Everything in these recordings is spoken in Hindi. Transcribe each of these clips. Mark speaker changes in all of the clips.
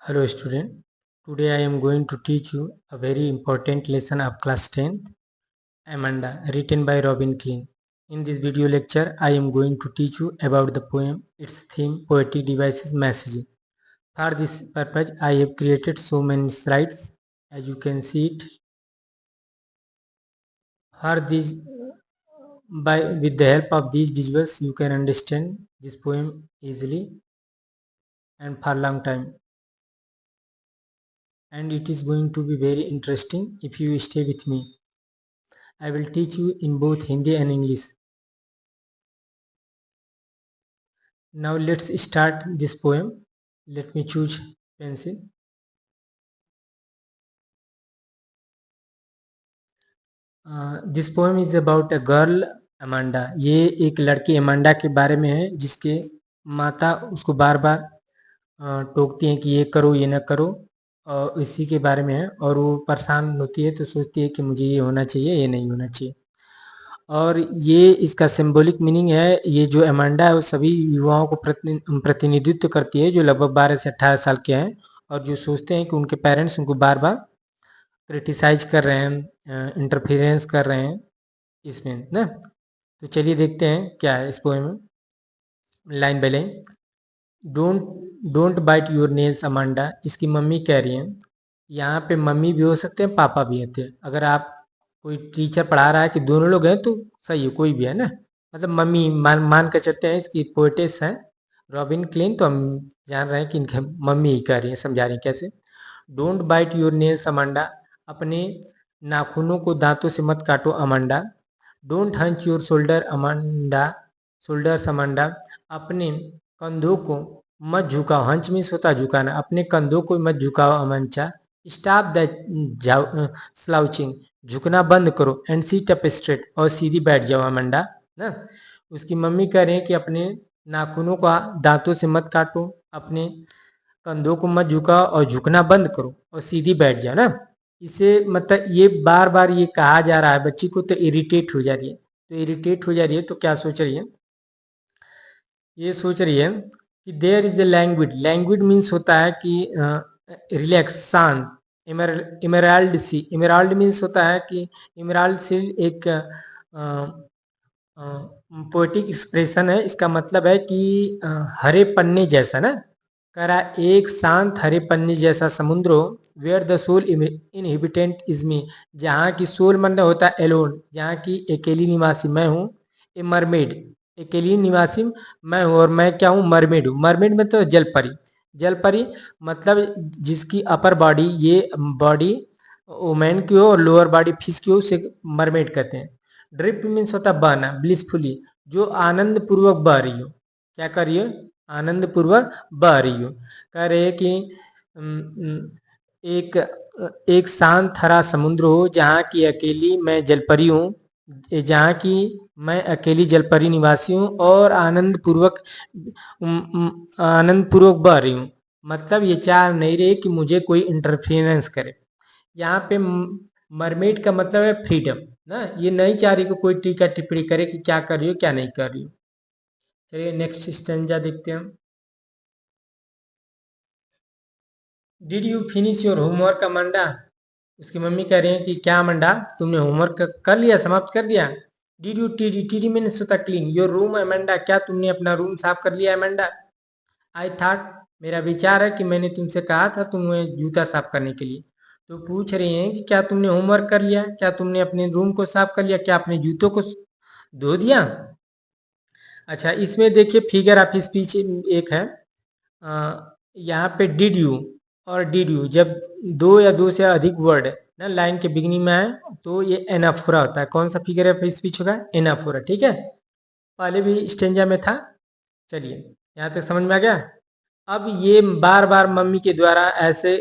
Speaker 1: Hello student, today I am going to teach you a very important lesson of class 10th, Amanda, written by Robin Klein. In this video lecture, I am going to teach you about the poem, its theme, poetic devices, messaging. For this purpose, I have created so many slides, as you can see it. For this, with the help of these visuals, you can understand this poem easily and for a long time. And it is going to be very interesting if you stay with me. I will teach you in both Hindi and English. Now let's start this poem. Let me choose pencil. This poem is about a girl Amanda. ये एक लड़की अमांडा के बारे में है जिसके माता उसको बार बार टोकती हैं कि ये करो ये ना करो, और इसी के बारे में है. और वो परेशान होती है तो सोचती है कि मुझे ये होना चाहिए ये नहीं होना चाहिए. और ये इसका सिंबॉलिक मीनिंग है. ये जो अमांडा है वो सभी युवाओं को प्रतिनिधित्व करती है जो लगभग 12 से 18 साल के हैं और जो सोचते हैं कि उनके पेरेंट्स उनको बार बार क्रिटिसाइज कर रहे हैं, इंटरफेरेंस कर रहे हैं इसमें ना. तो चलिए देखते हैं क्या है इस पोएम में, line by line. Don't bite your nails Amanda. इसकी मम्मी कह रही है. यहाँ पे मम्मी भी हो सकते हैं, पापा भी होते हैं. अगर आप कोई टीचर पढ़ा रहा है कि दोनों लोग हैं तो सही है, कोई भी है ना. मतलब मम्मी मान कर चलते हैं. इसकी पोएटेस है रॉबिन क्लीन, तो हम जान रहे हैं कि इनके मम्मी ही कह रही हैं, समझा रही हैं कैसे. Don't bite your nails Amanda. अपने नाखूनों को दांतों से मत काटो Amanda. Don't hunch your shoulders Amanda. अपने कंधों को मत झुकाओ. हंच मीन्स होता है झुकाना. अपने कंधों को मत झुकाओ अमंचा. Stop the slouching. झुकना बंद करो. And sit up straight. और सीधी बैठ जाओ अमांडा ना. उसकी मम्मी कह रहे हैं कि अपने नाखूनों को दांतों से मत काटो, अपने कंधों को मत झुकाओ और झुकना बंद करो और सीधी बैठ जाओ ना. इसे मतलब ये बार बार ये कहा जा रहा है बच्ची को, तो इरिटेट हो जा रही है. तो इरिटेट हो जा रही है तो क्या सोच रही है, ये सोच रही है कि देयर इज ए लैंग्विड. लैंग्विड मीन्स होता है कि रिलैक्स, शांत. इमराल्ड सी. इमराल्ड मीन्स होता है कि इमराल्ड सी एक पोएटिक एक्सप्रेशन है. इसका मतलब है कि हरे पन्ने जैसा ना. कह रहा एक शांत हरे पन्ने जैसा समुद्र हो. Where the soul inhabitant is me. जहाँ की सोल मन होता है एलोन, जहाँ की अकेली निवासी मैं हूँ. ए मरमेड. अकेली निवासी मैं हूँ और मैं क्या हूँ, मरमेड हूँ. मरमेड में तो जल परी. जल परी मतलब जिसकी अपर बॉडी, ये बॉडी वोमेन की हो और लोअर बॉडी फिश की हो, उसे मरमेड कहते हैं. ड्रिप मीन्स होता है बहना, ब्लिसफुली, जो आनंद पूर्वक बह रही हो. क्या कर रही हो, आनंद पूर्वक बह रही हो. कह रहे कि एक एक शांत हरा समुद्र हो जहाँ की अकेली मैं जलपरी हूँ, जहाँ की मैं अकेली जलपरी निवासी हूँ और आनंद पूर्वक बह रही हूँ. मतलब ये चाह नहीं रहे कि मुझे कोई इंटरफेरेंस करे. यहाँ पे मरमेड का मतलब है फ्रीडम ना. ये नहीं चाह रही कि कोई टीका टिप्पणी करे कि क्या कर रही हो क्या नहीं कर रही हो. चलिए नेक्स्ट स्टेंजा देखते हैं. Did you finish your homework Amanda. उसकी मम्मी कह रही है कि क्या अमांडा, तुमने होमवर्क कर लिया, समाप्त कर दिया. डिड यू टीडी मीन्स होता क्लीन योर रूम अमांडा. क्या तुमने अपना रूम साफ कर लिया अमांडा. I thought. मेरा विचार है कि मैंने तुमसे कहा था तुम्हें जूता साफ करने के लिए. तो पूछ रही हैं कि क्या तुमने होमवर्क कर लिया, क्या तुमने अपने रूम को साफ कर लिया, क्या अपने जूतों को धो दिया. अच्छा, इसमें देखिए फिगर ऑफ स्पीच एक है. यहाँ पे डिड यू और डिड यू जब दो या दो से अधिक वर्ड ना लाइन के बिगनिंग में है तो ये एनाफोरा होता है. कौन सा फिगर ऑफ स्पीच होगा, एनाफोरा. ठीक है, पहले भी स्टेंजा में था. चलिए यहाँ तक समझ में आ गया. अब ये बार बार मम्मी के द्वारा ऐसे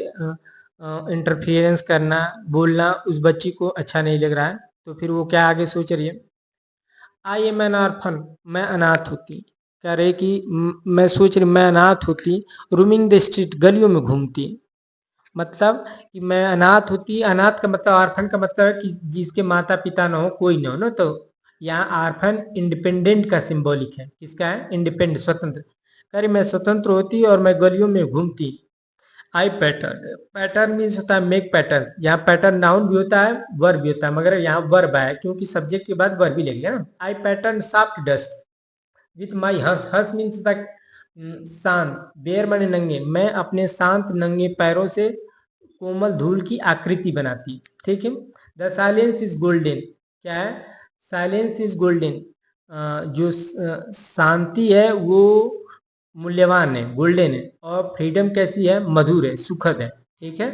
Speaker 1: इंटरफियरेंस करना, बोलना उस बच्ची को अच्छा नहीं लग रहा है. तो फिर वो क्या आगे सोच रही है. I am N orphan. मैं अनाथ होती. कह रहे कि मैं सोच रही मैं अनाथ होती. Rooming the street. गलियों में घूमती. मतलब कि मैं अनाथ होती. अनाथ का मतलब, ऑर्फन का मतलब है कि जिसके माता पिता ना हो, कोई ना हो ना. तो यहाँ ऑर्फन इंडिपेंडेंट का सिंबॉलिक है. किसका है, इंडिपेंडेंट, स्वतंत्र. कह रही मैं स्वतंत्र होती और मैं गलियों में घूमती. आई पैटर्न, पैटर्न मीन्स होता है मेक पैटर्न। यहाँ पैटर्न नाउन भी होता है, वर्ब भी होता है, मगर यहाँ वर्ब है क्योंकि सब्जेक्ट के बाद वर्ब भी लगेगा ना। I pattern soft dust with my hands, hands means होता है शांत, बेयर माने नंगे, मैं अपने शांत नंगे पैरों से कोमल धूल की आकृति बनाती। ठीक है। द साइलेंस इज गोल्डन, क्या है, साइलेंस इज गोल्डन, जो शांति है वो मूल्यवान है, गोल्डन है। और फ्रीडम कैसी है, मधुर है, सुखद है। ठीक है,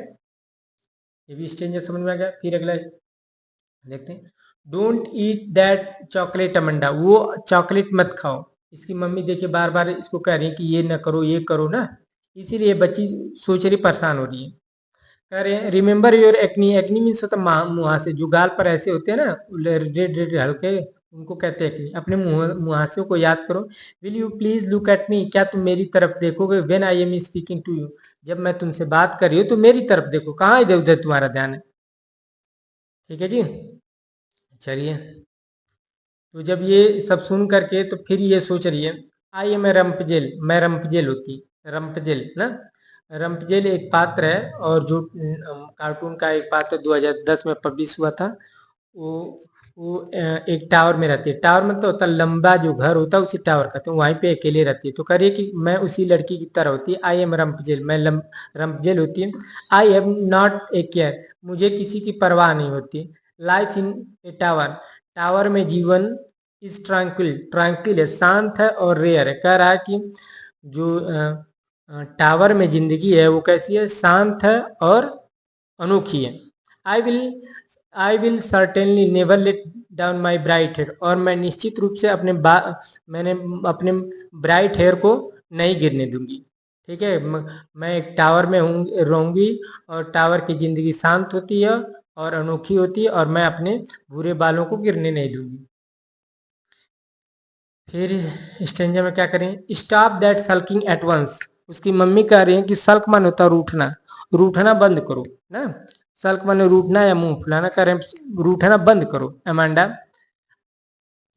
Speaker 1: ये भी स्ट्रेंजर समझ में आ गया। फिर अगला देखते हैं, don't eat that chocolate Amanda, वो चॉकलेट मत खाओ। इसकी मम्मी देखिए बार बार इसको कह रही है कि ये ना करो, ये करो ना, इसीलिए बच्ची सोच रही, परेशान हो रही है। कह रहे हैं remember your acne, acne means होता है मुहासे, जो गाल पर ऐसे होते हैं ना रेड रेड हल्के, उनको कहते हैं एक्नी। अपने मुहासों को याद करो। Will you please look at me, क्या तुम मेरी तरफ देखोगे, when I am speaking to you, जब मैं तुमसे बात कर रही हूँ तो मेरी तरफ देखो, कहाँ इधर उधर तुम्हारा ध्यान है। ठीक है जी, चलिए। तो जब ये सब सुन करके तो फिर ये सोच रही है, आई एम ए रंपजेल, मैं रंपजेल होती, रंपजेल ना, रंपजेल एक पात्र है, और जो कार्टून का एक पात्र 2010 में पब्लिश हुआ था। वो एक टावर में रहती है, टावर में तो होता लंबा जो घर होता है उसी टावर का, तो वहीं पे अकेले रहती है। तो कह रही है कि मैं उसी लड़की की तरह होती है, आई एम रंपजेल, मैं रंपजेल होती है। I have not a care, मुझे किसी की परवाह नहीं होती। Life in A tower, tower में जीवन इज ट्रैंक्विल, ट्रैंक्विल है, शांत है और रेयर है। कह रहा है कि जो टावर में जिंदगी है वो कैसी है, शांत है और अनोखी है। I will I will certainly never let down my bright hair, और मैं निश्चित रूप से मैंने अपने ब्राइट हेयर को नहीं गिरने दूंगी। ठीक है, मैं एक टावर में रहूंगी, और टावर की जिंदगी शांत होती है और अनोखी होती है, और मैं अपने भूरे बालों को गिरने नहीं दूंगी। फिर स्ट्रेंजर में क्या करें, stop that sulking at once, उसकी मम्मी कह रही है कि सल्क मन होता है रूठना, रूठना बंद करो ना, सल्क मन रूठना या मुंह फुलाना, कह रहे हैं रूठना बंद करो। Amanda,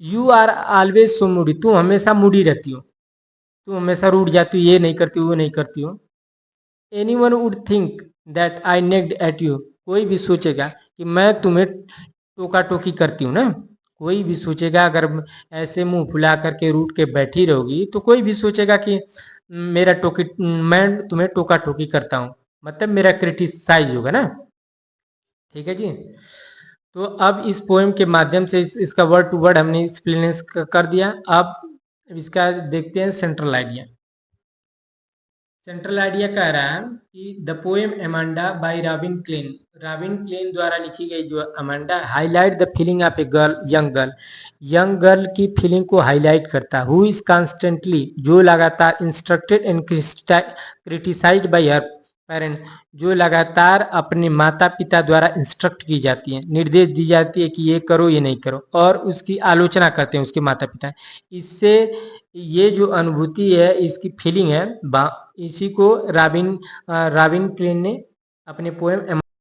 Speaker 1: you are always so moody, तू हमेशा मूडी रहती हो, तू हमेशा रूठ जाती हो, ये नहीं करती हो, वो नहीं करती हो। Anyone would think that I nagged at you, कोई भी सोचेगा कि मैं तुम्हें टोका टोकी करती हूँ ना, कोई भी सोचेगा, अगर ऐसे मुंह फुला करके रूठ के बैठी रहोगी तो कोई भी सोचेगा कि मेरा टोकी, मैं तुम्हें टोका टोकी करता हूँ, मतलब मेरा क्रिटिसाइज होगा ना। ठीक है जी। तो अब इस पोएम के माध्यम से इसका वर्ड टू वर्ड हमने एक्सप्लेनेंस कर दिया। अब इसका देखते हैं सेंट्रल आइडिया। सेंट्रल आइडिया कह रहा है कि the poem Amanda by Robin Klein, Robin Klein द्वारा लिखी गई जो Amanda highlight the feeling of a girl, young girl, young girl की फीलिंग को हाईलाइट करता है। हु इज कॉन्स्टेंटली, जो लगातार instructed and criticised by her parent, जो लगातार अपने माता पिता द्वारा इंस्ट्रक्ट की जाती है, निर्देश दी जाती है कि ये करो ये नहीं करो, और उसकी आलोचना करते हैं उसके माता पिता। इससे ये जो अनुभूति है, इसकी फीलिंग है, इसी को रॉबिन क्लेन ने अपने पोएम